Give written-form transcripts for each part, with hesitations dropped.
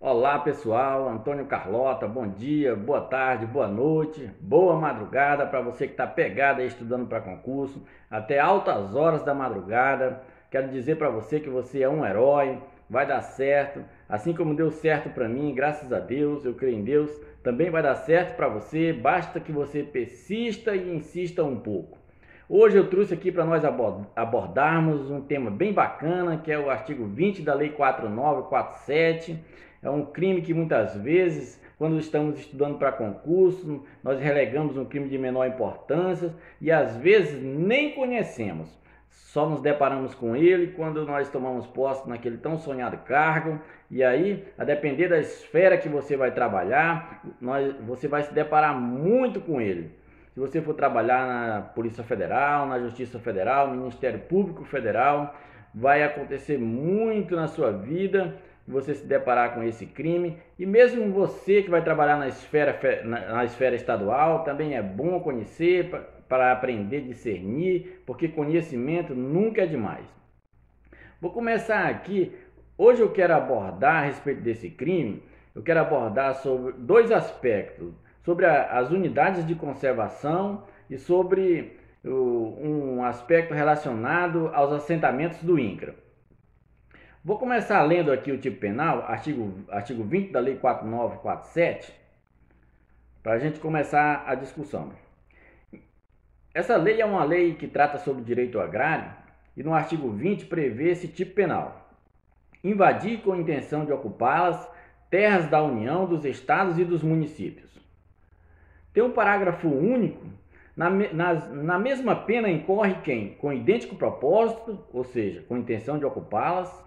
Olá pessoal, Antônio Carlota, bom dia, boa tarde, boa noite, boa madrugada para você que está pegado aí estudando para concurso, até altas horas da madrugada. Quero dizer para você que você é um herói, vai dar certo, assim como deu certo para mim, graças a Deus, eu creio em Deus, também vai dar certo para você, basta que você persista e insista um pouco. Hoje eu trouxe aqui para nós abordarmos um tema bem bacana, que é o artigo 20 da Lei 4947. É um crime que muitas vezes, quando estamos estudando para concurso, nós relegamos um crime de menor importância e às vezes nem conhecemos. Só nos deparamos com ele quando nós tomamos posse naquele tão sonhado cargo. E aí, a depender da esfera que você vai trabalhar, você vai se deparar muito com ele. Se você for trabalhar na Polícia Federal, na Justiça Federal, no Ministério Público Federal, vai acontecer muito na sua vida você se deparar com esse crime. E mesmo você que vai trabalhar na esfera estadual, também é bom conhecer para aprender a discernir, porque conhecimento nunca é demais. Vou começar aqui. Hoje eu quero abordar a respeito desse crime, eu quero abordar sobre dois aspectos, sobre as unidades de conservação e sobre um aspecto relacionado aos assentamentos do INCRA. Vou começar lendo aqui o tipo penal, artigo 20 da Lei 4947, para a gente começar a discussão. Essa lei é uma lei que trata sobre direito agrário e no artigo 20 prevê esse tipo penal: invadir com intenção de ocupá-las terras da União, dos estados e dos municípios. Tem um parágrafo único. Na mesma pena incorre quem, com idêntico propósito, ou seja, com intenção de ocupá-las,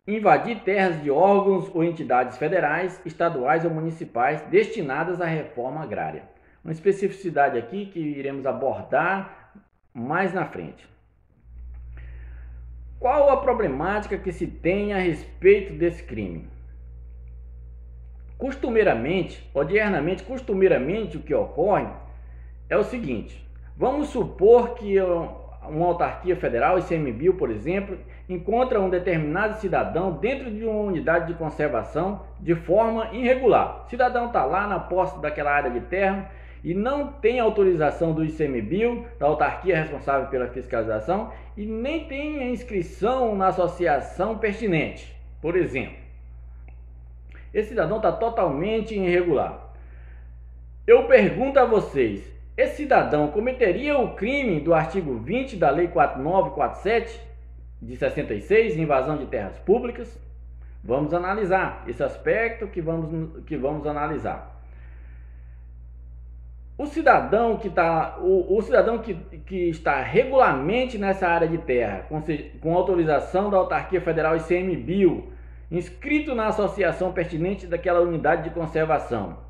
invadir terras de órgãos ou entidades federais, estaduais ou municipais destinadas à reforma agrária. Uma especificidade aqui que iremos abordar mais na frente. Qual a problemática que se tem a respeito desse crime? Costumeiramente, o que ocorre é o seguinte: vamos supor que uma autarquia federal, ICMBio, por exemplo, encontra um determinado cidadão dentro de uma unidade de conservação de forma irregular. O cidadão está lá na posse daquela área de terra e não tem autorização do ICMBio, da autarquia responsável pela fiscalização, e nem tem a inscrição na associação pertinente, por exemplo. Esse cidadão está totalmente irregular. Eu pergunto a vocês: esse cidadão cometeria o crime do artigo 20 da Lei 4947 de 66, invasão de terras públicas? Vamos analisar esse aspecto que vamos analisar. O cidadão que está regularmente nessa área de terra, com autorização da autarquia federal ICMBio, inscrito na associação pertinente daquela unidade de conservação,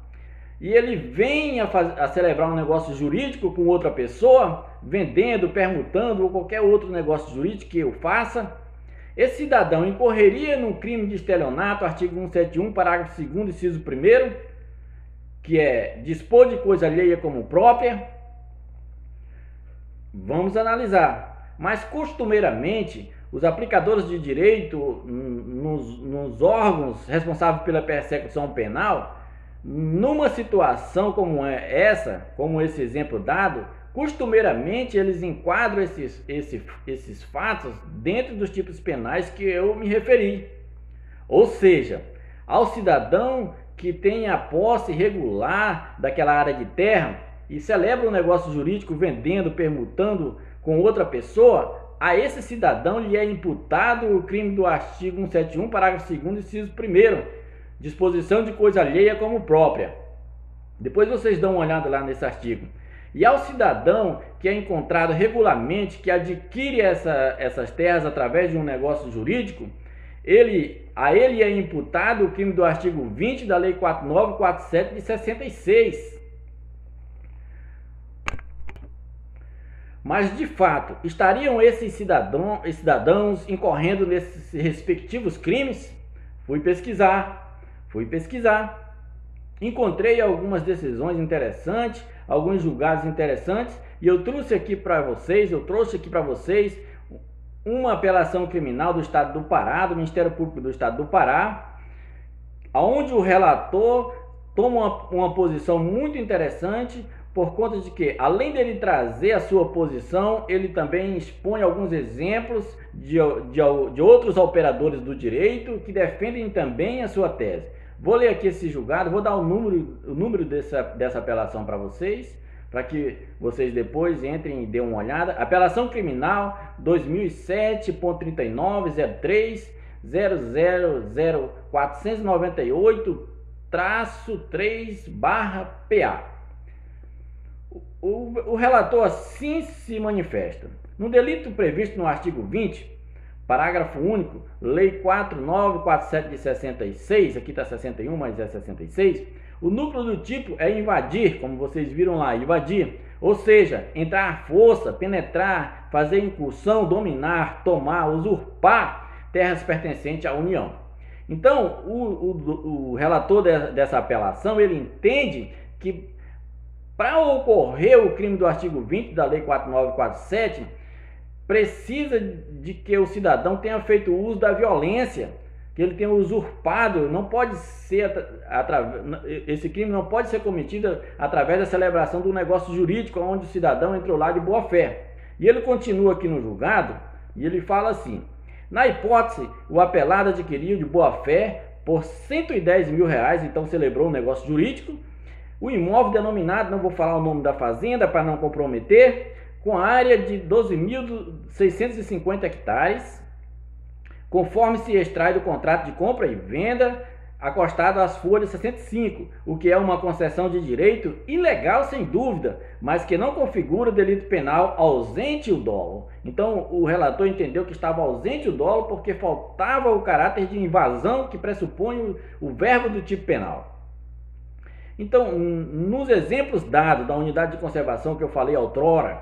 e ele vem a celebrar um negócio jurídico com outra pessoa, vendendo, permutando ou qualquer outro negócio jurídico que eu faça, esse cidadão incorreria num crime de estelionato, artigo 171, parágrafo 2º, inciso 1º, que é dispor de coisa alheia como própria. Vamos analisar. Mas costumeiramente, os aplicadores de direito nos órgãos responsáveis pela persecução penal, numa situação como essa, como esse exemplo dado, costumeiramente eles enquadram esses fatos dentro dos tipos penais que eu me referi. Ou seja, ao cidadão que tem a posse regular daquela área de terra e celebra um negócio jurídico vendendo, permutando com outra pessoa, a esse cidadão lhe é imputado o crime do artigo 171, parágrafo 2º, inciso 1º, disposição de coisa alheia como própria. Depois vocês dão uma olhada lá nesse artigo. E ao cidadão que é encontrado regularmente, que adquire essas terras através de um negócio jurídico, a ele é imputado o crime do artigo 20 da Lei 4947 de 66. Mas, de fato, estariam esses cidadãos incorrendo nesses respectivos crimes? Fui pesquisar. Encontrei algumas decisões interessantes, alguns julgados interessantes, e eu trouxe aqui para vocês uma apelação criminal do Estado do Pará, do Ministério Público do Estado do Pará, onde o relator toma uma posição muito interessante, por conta de que, além dele trazer a sua posição, ele também expõe alguns exemplos de outros operadores do direito que defendem também a sua tese. Vou ler aqui esse julgado, vou dar o número dessa apelação para vocês, para que vocês depois entrem e dêem uma olhada. Apelação criminal 2007.39.03.00498-3/PA. O relator assim se manifesta. No delito previsto no artigo 20, parágrafo único, Lei 4.947 de 66, aqui está 61, mas é 66, o núcleo do tipo é invadir, como vocês viram lá, invadir, ou seja, entrar à força, penetrar, fazer incursão, dominar, tomar, usurpar terras pertencentes à União. Então, o relator dessa apelação, ele entende que para ocorrer o crime do artigo 20 da Lei 4.947, precisa de que o cidadão tenha feito uso da violência, que ele tenha usurpado. Não pode ser esse crime não pode ser cometido através da celebração do negócio jurídico onde o cidadão entrou lá de boa fé. E ele continua aqui no julgado e ele fala assim: na hipótese, o apelado adquiriu de boa fé por R$110 mil, então celebrou um negócio jurídico, o imóvel denominado, não vou falar o nome da fazenda para não comprometer, com área de 12.650 hectares, conforme se extrai do contrato de compra e venda, acostado às folhas 65, o que é uma concessão de direito ilegal sem dúvida, mas que não configura delito penal ausente o dolo. Então o relator entendeu que estava ausente o dolo porque faltava o caráter de invasão que pressupõe o verbo do tipo penal. Então, nos exemplos dados da unidade de conservação que eu falei outrora,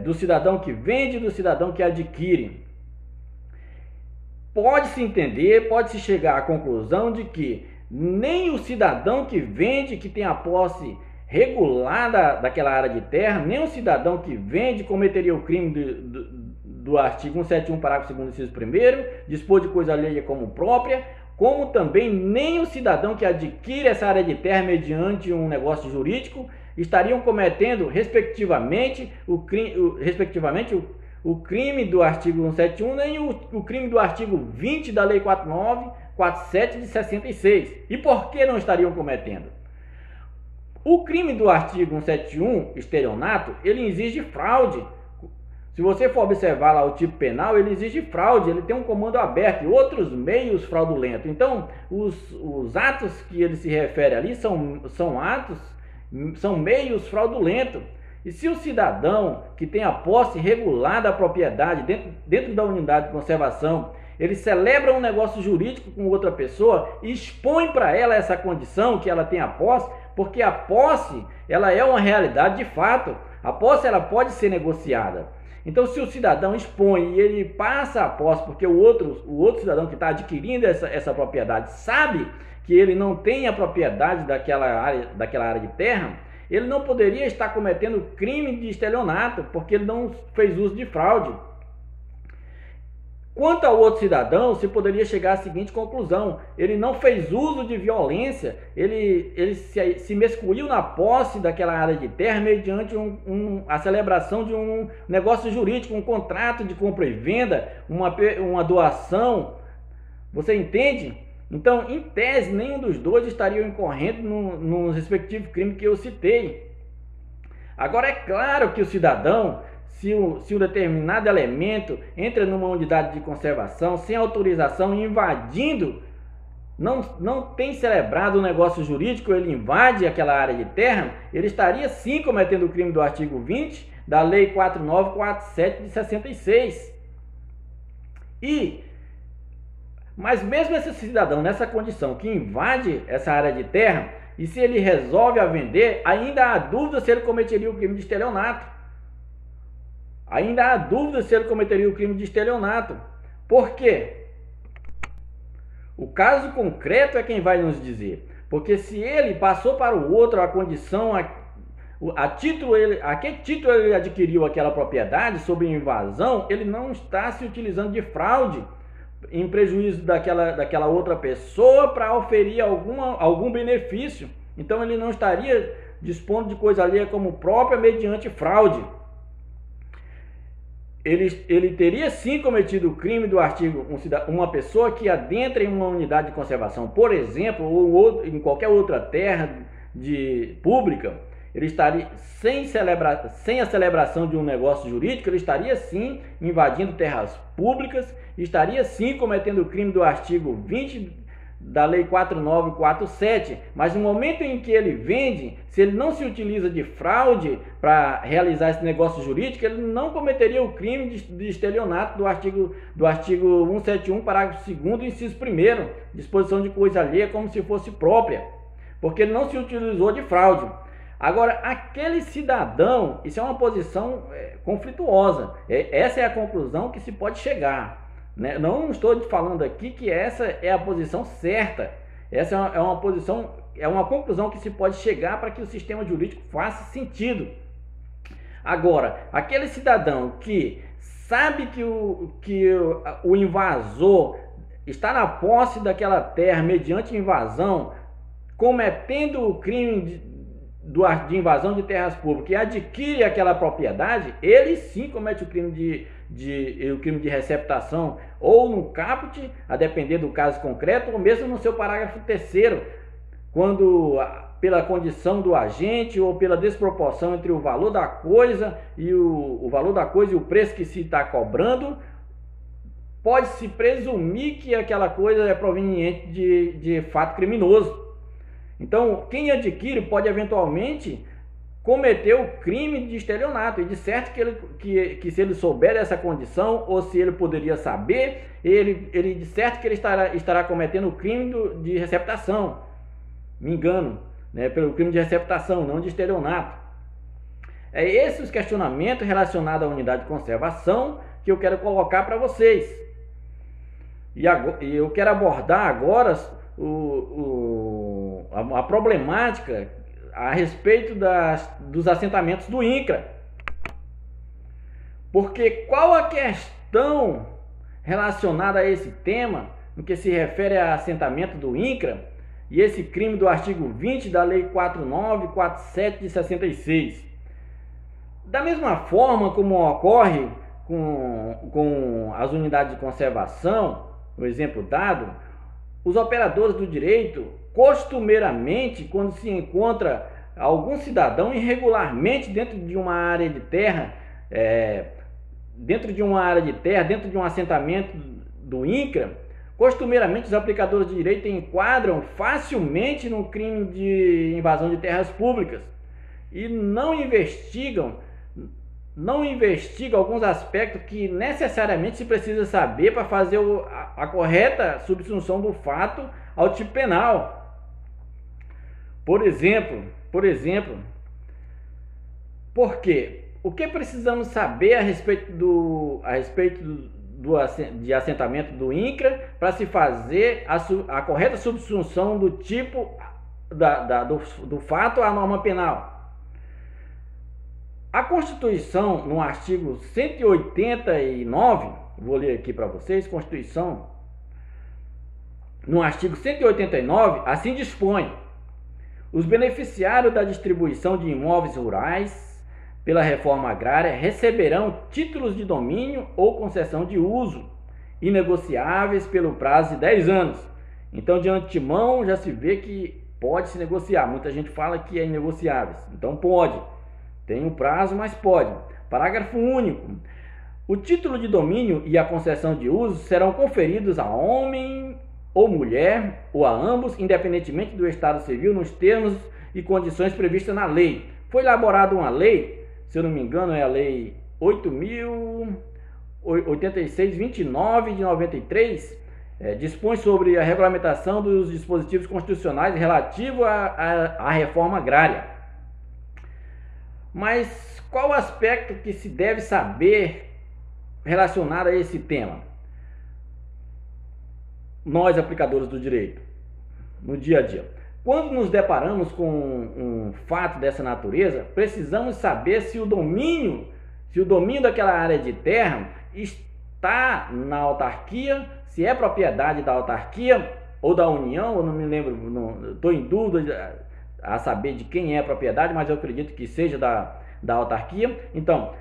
do cidadão que vende e do cidadão que adquire, pode-se entender, pode-se chegar à conclusão de que nem o cidadão que vende, que tem a posse regulada daquela área de terra, nem o cidadão que vende cometeria o crime do artigo 171, parágrafo 2º, inciso 1º, dispor de coisa alheia como própria, como também nem o cidadão que adquire essa área de terra mediante um negócio jurídico estariam cometendo, respectivamente, o crime do artigo 171, nem o crime do artigo 20 da Lei 4.947 de 66. E por que não estariam cometendo? O crime do artigo 171, estelionato, ele exige fraude. Se você for observar lá o tipo penal, ele exige fraude, ele tem um comando aberto e outros meios fraudulentos. Então, os atos que ele se refere ali são meios fraudulentos. E se o cidadão que tem a posse regular da propriedade dentro da unidade de conservação, ele celebra um negócio jurídico com outra pessoa e expõe para ela essa condição que ela tem a posse, porque a posse ela é uma realidade de fato. A posse ela pode ser negociada. Então, se o cidadão expõe e ele passa a posse, porque o outro cidadão que está adquirindo essa propriedade sabe que ele não tem a propriedade daquela área de terra, ele não poderia estar cometendo crime de estelionato, porque ele não fez uso de fraude. Quanto ao outro cidadão, se poderia chegar à seguinte conclusão: ele não fez uso de violência, ele se mescuiu na posse daquela área de terra mediante a celebração de um negócio jurídico, um contrato de compra e venda, uma doação. Você entende? Então, em tese, nenhum dos dois estaria incorrendo no respectivo crime que eu citei. Agora, é claro que o cidadão, se um determinado elemento entra numa unidade de conservação sem autorização, invadindo, não tem celebrado um negócio jurídico, ele invade aquela área de terra, ele estaria sim cometendo o crime do artigo 20 da Lei 4.947 de 66. Mas mesmo esse cidadão nessa condição que invade essa área de terra, e se ele resolve a vender, ainda há dúvida se ele cometeria o crime de estelionato. Ainda há dúvida se ele cometeria o crime de estelionato. Por quê? O caso concreto é quem vai nos dizer. Porque se ele passou para o outro a condição, a que título ele adquiriu aquela propriedade sob invasão, ele não está se utilizando de fraude. em prejuízo daquela outra pessoa para oferir algum benefício. Então ele não estaria dispondo de coisa alheia como própria mediante fraude. Ele teria sim cometido o crime do artigo, uma pessoa que adentra em uma unidade de conservação, por exemplo, ou em qualquer outra terra pública, ele estaria sem a celebração de um negócio jurídico, ele estaria sim invadindo terras públicas, estaria sim cometendo o crime do artigo 20 da Lei 4947, mas no momento em que ele vende, se ele não se utiliza de fraude para realizar esse negócio jurídico, ele não cometeria o crime de estelionato do artigo 171, parágrafo 2º, inciso 1º, disposição de coisa alheia como se fosse própria, porque ele não se utilizou de fraude. Agora, aquele cidadão, isso é uma posição conflituosa, essa é a conclusão que se pode chegar. Não estou falando aqui que essa é a posição certa. Essa é uma conclusão que se pode chegar para que o sistema jurídico faça sentido. Agora, aquele cidadão que sabe que o invasor está na posse daquela terra mediante invasão, cometendo o crime de invasão de terras públicas e adquire aquela propriedade, ele sim comete o crime de receptação, ou no caput, a depender do caso concreto, ou mesmo no seu parágrafo 3º, quando pela condição do agente ou pela desproporção entre o valor da coisa e o valor da coisa e o preço que se está cobrando, pode-se presumir que aquela coisa é proveniente de fato criminoso. Então, quem adquire pode eventualmente cometer o crime de estelionato, e de certo que se ele souber dessa condição, ou se ele poderia saber, ele de certo que ele estará cometendo o crime de receptação. Me engano, pelo crime de receptação, não de estelionato. É esses os questionamentos relacionados à unidade de conservação que eu quero colocar para vocês. E eu quero abordar agora a problemática a respeito dos assentamentos do INCRA. Porque qual a questão relacionada a esse tema, no que se refere a assentamento do INCRA, e esse crime do artigo 20 da Lei 4947 de 66? Da mesma forma como ocorre com as unidades de conservação, o exemplo dado, os operadores do direito, costumeiramente, quando se encontra algum cidadão irregularmente dentro de uma área de terra, dentro de um assentamento do INCRA, costumeiramente os aplicadores de direito enquadram facilmente no crime de invasão de terras públicas e não investigam alguns aspectos que necessariamente se precisa saber para fazer a correta subsunção do fato ao tipo penal. Por exemplo, por quê? O que precisamos saber a respeito de assentamento do INCRA para se fazer a correta subsunção do tipo do fato à norma penal? A Constituição, no artigo 189, vou ler aqui para vocês, Constituição, no artigo 189, assim dispõe: os beneficiários da distribuição de imóveis rurais pela reforma agrária receberão títulos de domínio ou concessão de uso inegociáveis pelo prazo de 10 anos. Então, de antemão, já se vê que pode se negociar. Muita gente fala que é inegociáveis. Então, pode. Tem um prazo, mas pode. Parágrafo único. O título de domínio e a concessão de uso serão conferidos a homem ou mulher, ou a ambos, independentemente do estado civil, nos termos e condições previstas na lei. Foi elaborada uma lei, se eu não me engano é a Lei 8.086/29 de 93, dispõe sobre a regulamentação dos dispositivos constitucionais relativos à reforma agrária. Mas qual o aspecto que se deve saber relacionado a esse tema? Nós, aplicadores do direito, no dia a dia, quando nos deparamos com um fato dessa natureza, precisamos saber se o domínio daquela área de terra está na autarquia, se é propriedade da autarquia ou da União, eu não me lembro, estou em dúvida a saber de quem é a propriedade, mas eu acredito que seja da autarquia. Então,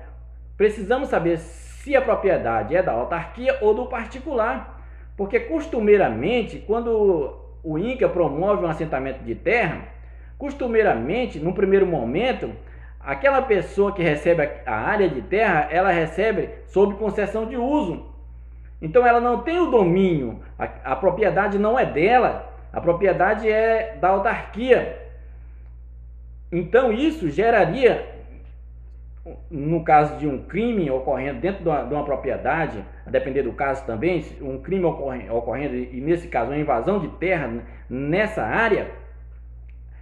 precisamos saber se a propriedade é da autarquia ou do particular, porque costumeiramente, quando o INCRA promove um assentamento de terra, costumeiramente, num primeiro momento, aquela pessoa que recebe a área de terra, ela recebe sob concessão de uso. Então ela não tem o domínio, a propriedade não é dela, a propriedade é da autarquia. Então isso geraria, no caso de um crime ocorrendo dentro de uma propriedade, a depender do caso também, um crime ocorrendo e nesse caso uma invasão de terra nessa área,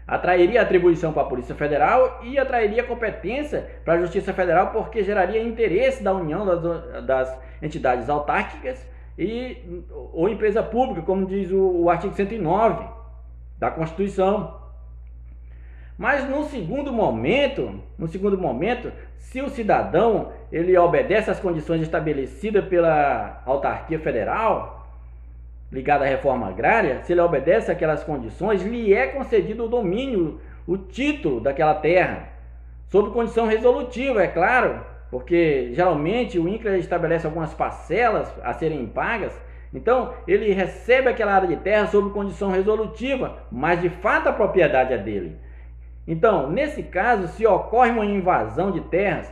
atrairia atribuição para a Polícia Federal e atrairia competência para a Justiça Federal, porque geraria interesse da União, das entidades autárquicas ou empresa pública, como diz o artigo 109 da Constituição. Mas no segundo momento, se o cidadão ele obedece às condições estabelecidas pela autarquia federal, ligada à reforma agrária, se ele obedece àquelas condições, lhe é concedido o domínio, o título daquela terra, sob condição resolutiva, é claro, porque geralmente o INCRA estabelece algumas parcelas a serem pagas, então ele recebe aquela área de terra sob condição resolutiva, mas de fato a propriedade é dele. Então, nesse caso, se ocorre uma invasão de terras,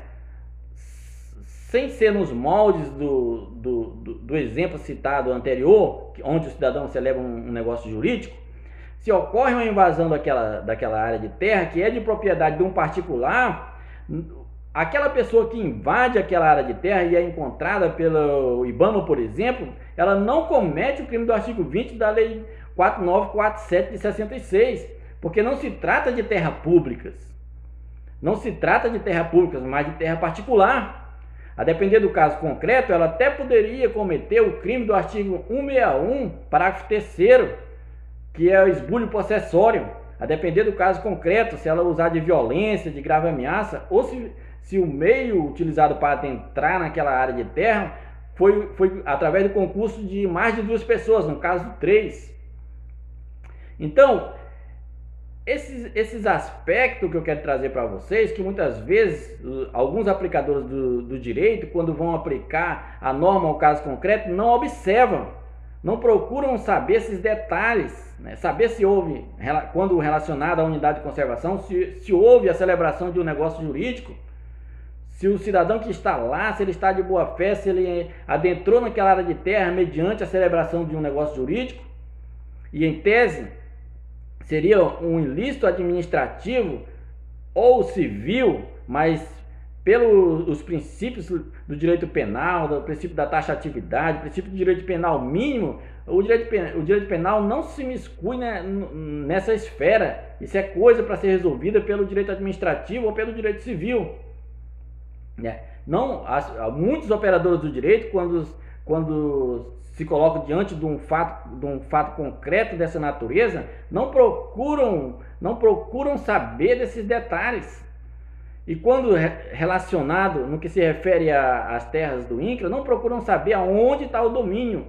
sem ser nos moldes do exemplo citado anterior, onde o cidadão celebra um negócio jurídico, se ocorre uma invasão daquela área de terra, que é de propriedade de um particular, aquela pessoa que invade aquela área de terra e é encontrada pelo IBAMA, por exemplo, ela não comete o crime do artigo 20 da Lei 4947 de 66, porque não se trata de terras públicas. Não se trata de terra públicas, mas de terra particular. A depender do caso concreto, ela até poderia cometer o crime do artigo 161, parágrafo 3º, que é o esbulho possessório. A depender do caso concreto, se ela usar de violência, de grave ameaça, ou se o meio utilizado para adentrar naquela área de terra foi através do concurso de mais de 2 pessoas, no caso 3. Então, esses aspectos que eu quero trazer para vocês, que muitas vezes alguns aplicadores do direito, quando vão aplicar a norma ao caso concreto, não observam, não procuram saber esses detalhes, né? Saber se houve, quando relacionado à unidade de conservação, se houve a celebração de um negócio jurídico, se o cidadão que está lá, se ele está de boa fé, se ele adentrou naquela área de terra mediante a celebração de um negócio jurídico, e em tese seria um ilícito administrativo ou civil, mas pelos princípios do direito penal, do princípio da taxatividade, princípio do direito penal mínimo, o direito penal não se miscui nessa esfera. Isso é coisa para ser resolvida pelo direito administrativo ou pelo direito civil. Não, muitos operadores do direito, quando se colocam diante de um fato concreto dessa natureza, não procuram saber desses detalhes. E quando relacionado no que se refere às terras do INCRA, não procuram saber aonde está o domínio.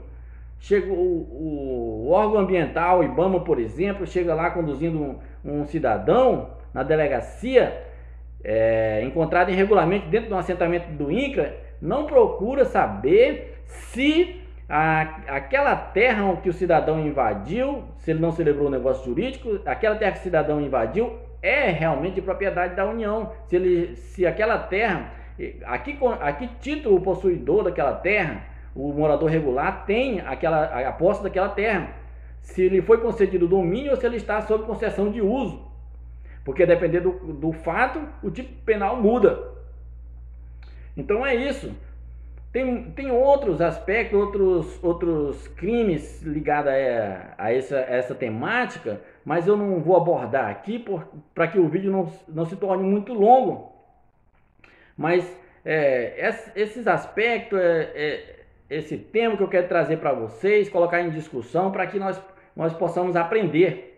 Chega o órgão ambiental, o IBAMA, por exemplo, chega lá conduzindo um cidadão na delegacia, encontrado irregularmente dentro de um assentamento do INCRA, não procura saber se aquela terra que o cidadão invadiu, se ele não celebrou o negócio jurídico, aquela terra que o cidadão invadiu é realmente de propriedade da União. Se aquela terra, a que título o possuidor daquela terra, o morador regular, tem a posse daquela terra, se ele foi concedido domínio ou se ele está sob concessão de uso, porque dependendo do fato, o tipo penal muda. Então é isso. Tem outros aspectos, outros crimes ligados a essa temática, mas eu não vou abordar aqui para que o vídeo não se torne muito longo. Mas esses aspectos, esse tema que eu quero trazer para vocês, colocar em discussão para que nós possamos aprender.